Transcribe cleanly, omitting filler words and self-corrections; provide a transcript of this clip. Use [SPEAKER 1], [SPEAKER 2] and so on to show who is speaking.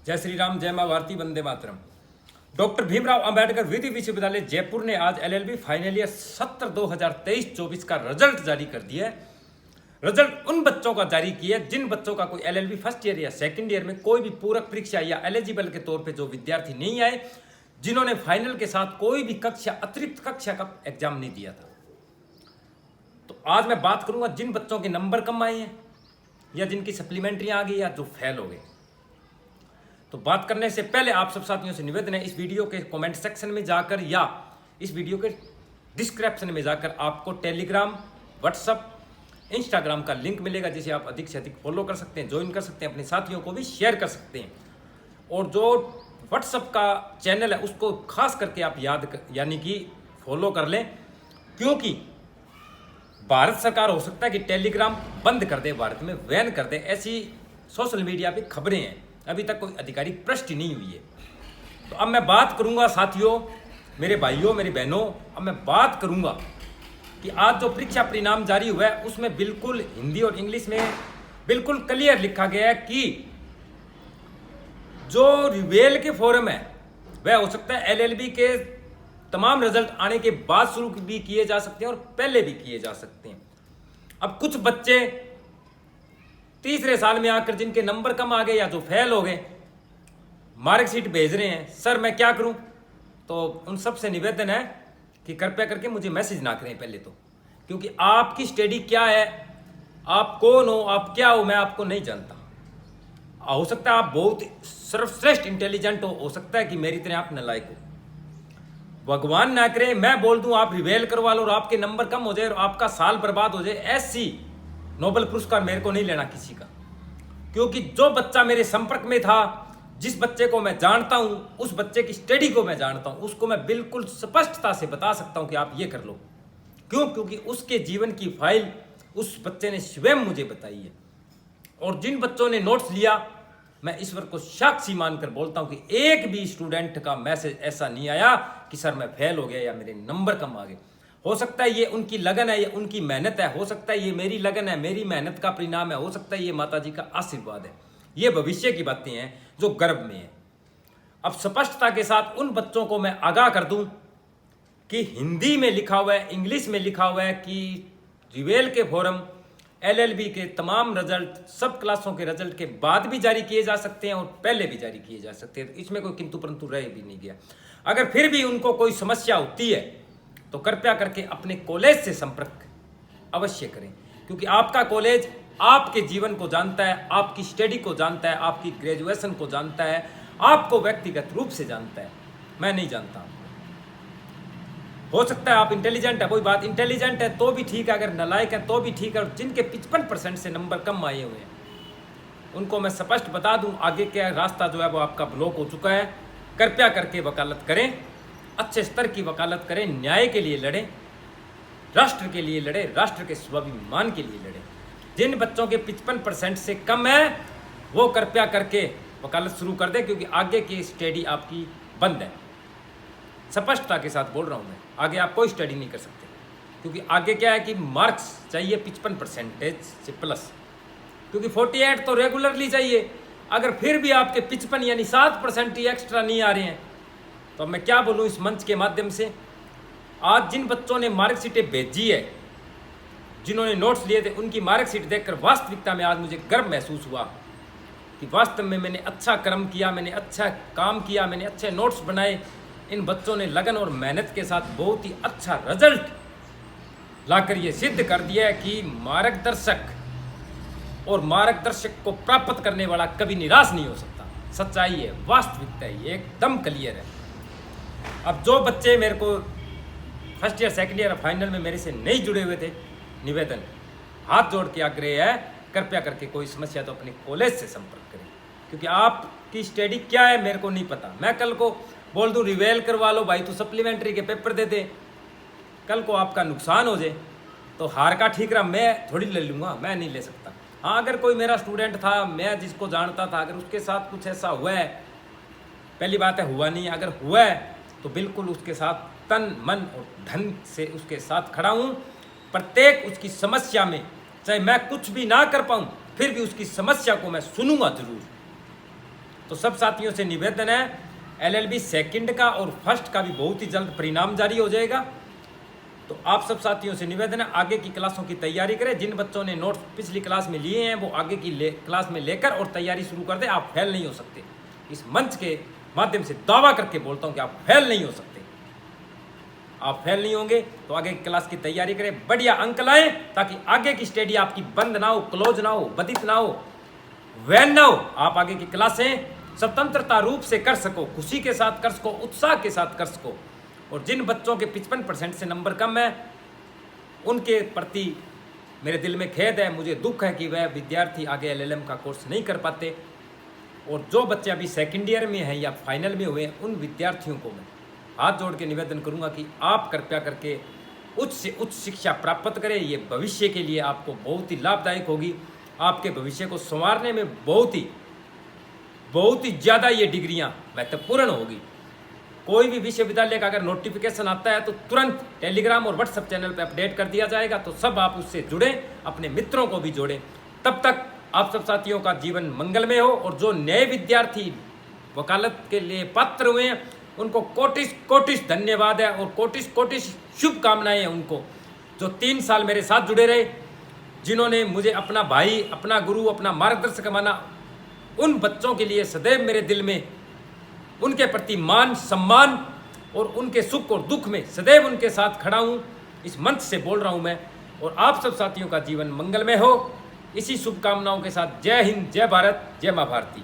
[SPEAKER 1] जय श्री राम, जय मां भारती, वंदे मातरम। डॉक्टर भीमराव अंबेडकर विधि विश्वविद्यालय जयपुर ने आज एलएलबी फाइनल ईयर सत्र 2023-24 का रिजल्ट जारी कर दिया है। रिजल्ट उन बच्चों का जारी किया है जिन बच्चों का कोई एलएलबी फर्स्ट ईयर या सेकंड ईयर में कोई भी पूरक परीक्षा या एलिजिबल के तौर पे जो विद्यार्थी नहीं आए, जिन्होंने फाइनल के साथ कोई भी कक्षा अतिरिक्त कक्षा का एग्जाम नहीं दिया था। तो आज मैं बात करूंगा जिन बच्चों के नंबर कम आए हैं या जिनकी सप्लीमेंट्री आ गई या जो फेल हो गए। तो बात करने से पहले आप सब साथियों से निवेदन है, इस वीडियो के कमेंट सेक्शन में जाकर या इस वीडियो के डिस्क्रिप्शन में जाकर आपको टेलीग्राम, व्हाट्सएप, इंस्टाग्राम का लिंक मिलेगा, जिसे आप अधिक से अधिक फॉलो कर सकते हैं, ज्वाइन कर सकते हैं, अपने साथियों को भी शेयर कर सकते हैं। और जो व्हाट्सएप का चैनल है उसको खास करके आप यानी कि फॉलो कर लें, क्योंकि भारत सरकार हो सकता है कि टेलीग्राम बंद कर दे, भारत में बैन कर दे। ऐसी सोशल मीडिया पे खबरें हैं, अभी तक कोई आधिकारिक पुष्टि नहीं हुई है। तो अब मैं बात करूंगा साथियों, मेरे भाइयों, मेरी बहनों, अब मैं बात करूंगा कि आज जो परीक्षा परिणाम जारी हुआ है उसमें बिल्कुल हिंदी और इंग्लिश में बिल्कुल क्लियर लिखा गया है कि जो रिवेल के फॉर्म है वह हो सकता है एलएलबी के तमाम रिजल्ट आने के बाद शुरू भी किए जा सकते हैं और पहले भी किए जा सकते हैं। अब कुछ बच्चे तीसरे साल में आकर जिनके नंबर कम आ गए या जो फेल हो गए, मार्कशीट भेज रहे हैं, सर मैं क्या करूं? तो उन सब से निवेदन है कि कृपया करके मुझे मैसेज ना करें पहले तो, क्योंकि आपकी स्टडी क्या है, आप कौन हो, आप क्या हो, मैं आपको नहीं जानता। हो सकता है आप बहुत सर्वश्रेष्ठ इंटेलिजेंट हो सकता है कि मेरी तरह आप नालायक हो। भगवान ना करे मैं बोल दूं आप रिवेल करवा लो और आपके नंबर कम हो जाए और आपका साल बर्बाद हो जाए, ऐसी नोबेल पुरस्कार मेरे को नहीं लेना किसी का। क्योंकि जो बच्चा मेरे संपर्क में था, जिस बच्चे को मैं जानता हूं, उस बच्चे की स्टडी को मैं जानता हूं, उसको मैं बिल्कुल स्पष्टता से बता सकता हूं कि आप ये कर लो। क्यों? क्योंकि उसके जीवन की फाइल उस बच्चे ने स्वयं मुझे बताई है। और जिन बच्चों ने नोट्स लिया, मैं ईश्वर को साक्षी मानकर बोलता हूं कि एक भी स्टूडेंट का मैसेज ऐसा नहीं आया कि सर मैं फेल हो गया या मेरे नंबर कम आ गए। हो सकता है ये उनकी लगन है, ये उनकी मेहनत है, हो सकता है ये मेरी लगन है, मेरी मेहनत का परिणाम है, हो सकता है ये माता जी का आशीर्वाद है। ये भविष्य की बातें हैं जो गर्भ में है। अब स्पष्टता के साथ उन बच्चों को मैं आगाह कर दूं कि हिंदी में लिखा हुआ है, इंग्लिश में लिखा हुआ है कि रिवेल के फॉर्म एलएलबी के तमाम रिजल्ट सब क्लासों के रिजल्ट के बाद भी जारी किए जा सकते हैं और पहले भी जारी किए जा सकते हैं। इसमें कोई किंतु परंतु रह भी नहीं गया। अगर फिर भी उनको कोई समस्या होती है तो कृपया करके अपने कॉलेज से संपर्क अवश्य करें, क्योंकि आपका कॉलेज आपके जीवन को जानता है, आपकी स्टडी को जानता है, आपकी ग्रेजुएशन को जानता है, आपको व्यक्तिगत रूप से जानता है। मैं नहीं जानता। हो सकता है आप इंटेलिजेंट है, वही बात, इंटेलिजेंट है तो भी ठीक है, अगर नालायक है तो भी ठीक है। और जिनके 55% से नंबर कम आए हुए हैं उनको मैं स्पष्ट बता दूं, आगे का रास्ता जो है वो आपका ब्लॉक हो चुका है। कृपया करके वकालत करें, अच्छे स्तर की वकालत करें, न्याय के लिए लड़ें, राष्ट्र के लिए लड़ें, राष्ट्र के स्वाभिमान के लिए लड़ें। जिन बच्चों के 55% से कम है वो कृपया करके वकालत शुरू कर दें, क्योंकि आगे की स्टडी आपकी बंद है। स्पष्टता के साथ बोल रहा हूँ मैं, आगे आप कोई स्टडी नहीं कर सकते, क्योंकि आगे क्या है कि मार्क्स चाहिए 55% से प्लस, क्योंकि 48 तो रेगुलरली चाहिए। अगर फिर भी आपके 55 यानी 7% ही एक्स्ट्रा नहीं आ रहे हैं तो मैं क्या बोलूँ इस मंच के माध्यम से। आज जिन बच्चों ने मार्कशीटें भेजी है, जिन्होंने नोट्स लिए थे, उनकी मार्कशीट देखकर वास्तविकता में आज मुझे गर्व महसूस हुआ कि वास्तव में मैंने अच्छा कर्म किया, मैंने अच्छा काम किया, मैंने अच्छे नोट्स बनाए। इन बच्चों ने लगन और मेहनत के साथ बहुत ही अच्छा रिजल्ट लाकर ये सिद्ध कर दिया है कि मार्गदर्शक और मार्गदर्शक को प्राप्त करने वाला कभी निराश नहीं हो सकता। सच्चाई है, वास्तविकता है, ये एकदम क्लियर है। अब जो बच्चे मेरे को first year, second year, final में मेरे से नहीं जुड़े हुए थे, निवेदन हाथ जोड़ के आग्रह है, कृपया करके कोई समस्या तो अपने कॉलेज से संपर्क करें, क्योंकि आपकी स्टडी क्या है मेरे को नहीं पता। मैं कल को बोल दूं रिवेल करवा लो भाई, तो सप्लीमेंट्री के पेपर दे दे, कल को आपका नुकसान हो जाए तो हार का ठीकरा मैं थोड़ी ले लूँगा, मैं नहीं ले सकता। हाँ, अगर कोई मेरा स्टूडेंट था, मैं जिसको जानता था, अगर उसके साथ कुछ ऐसा हुआ है, पहली बात है हुआ नहीं, अगर हुआ है तो बिल्कुल उसके साथ तन मन और धन से उसके साथ खड़ा हूँ। प्रत्येक उसकी समस्या में, चाहे मैं कुछ भी ना कर पाऊँ, फिर भी उसकी समस्या को मैं सुनूंगा जरूर। तो सब साथियों से निवेदन है, LLB सेकंड का और फर्स्ट का भी बहुत ही जल्द परिणाम जारी हो जाएगा। तो आप सब साथियों से निवेदन है, आगे की क्लासों की तैयारी करें। जिन बच्चों ने नोट्स पिछली क्लास में लिए हैं वो आगे की क्लास में लेकर और तैयारी शुरू कर दें। आप फेल नहीं हो सकते। इस मंच के माध्यम से दावा करके बोलता हूं कि आप फेल नहीं हो सकते। आप फेल नहीं होंगे तो आगे की क्लास की तैयारी करें, बढ़िया अंक लाएं, ताकि आगे की स्टडी आपकी बंद ना हो, क्लोज ना हो, बाधित ना हो, वैन ना हो। आप आगे की क्लासें स्वतंत्रता रूप से कर सको, खुशी के साथ कर सको, उत्साह के साथ कर सको। और जिन बच्चों के 55% से नंबर कम है उनके प्रति मेरे दिल में खेद है, मुझे दुख है कि वह विद्यार्थी आगे LLM का कोर्स नहीं कर पाते। और जो बच्चे अभी सेकेंड ईयर में हैं या फाइनल में हुए हैं, उन विद्यार्थियों को मैं हाथ जोड़ के निवेदन करूंगा कि आप कृपया करके उच्च से उच्च शिक्षा प्राप्त करें। ये भविष्य के लिए आपको बहुत ही लाभदायक होगी। आपके भविष्य को संवारने में बहुत ही ज़्यादा ये डिग्रियां महत्वपूर्ण होगी। कोई भी विश्वविद्यालय का अगर नोटिफिकेशन आता है तो तुरंत टेलीग्राम और व्हाट्सएप चैनल पर अपडेट कर दिया जाएगा। तो सब आप उससे जुड़ें, अपने मित्रों को भी जोड़ें। तब तक आप सब साथियों का जीवन मंगलमय हो। और जो नए विद्यार्थी वकालत के लिए पात्र हुए हैं उनको कोटिस कोटिस धन्यवाद है और कोटिस कोटिस शुभकामनाएं हैं उनको, जो 3 साल मेरे साथ जुड़े रहे, जिन्होंने मुझे अपना भाई, अपना गुरु, अपना मार्गदर्शक माना। उन बच्चों के लिए सदैव मेरे दिल में उनके प्रति मान सम्मान और उनके सुख और दुख में सदैव उनके साथ खड़ा हूँ। इस मंच से बोल रहा हूँ मैं। और आप सब साथियों का जीवन मंगलमय हो। इसी शुभकामनाओं के साथ जय हिंद, जय भारत, जय माँ भारती।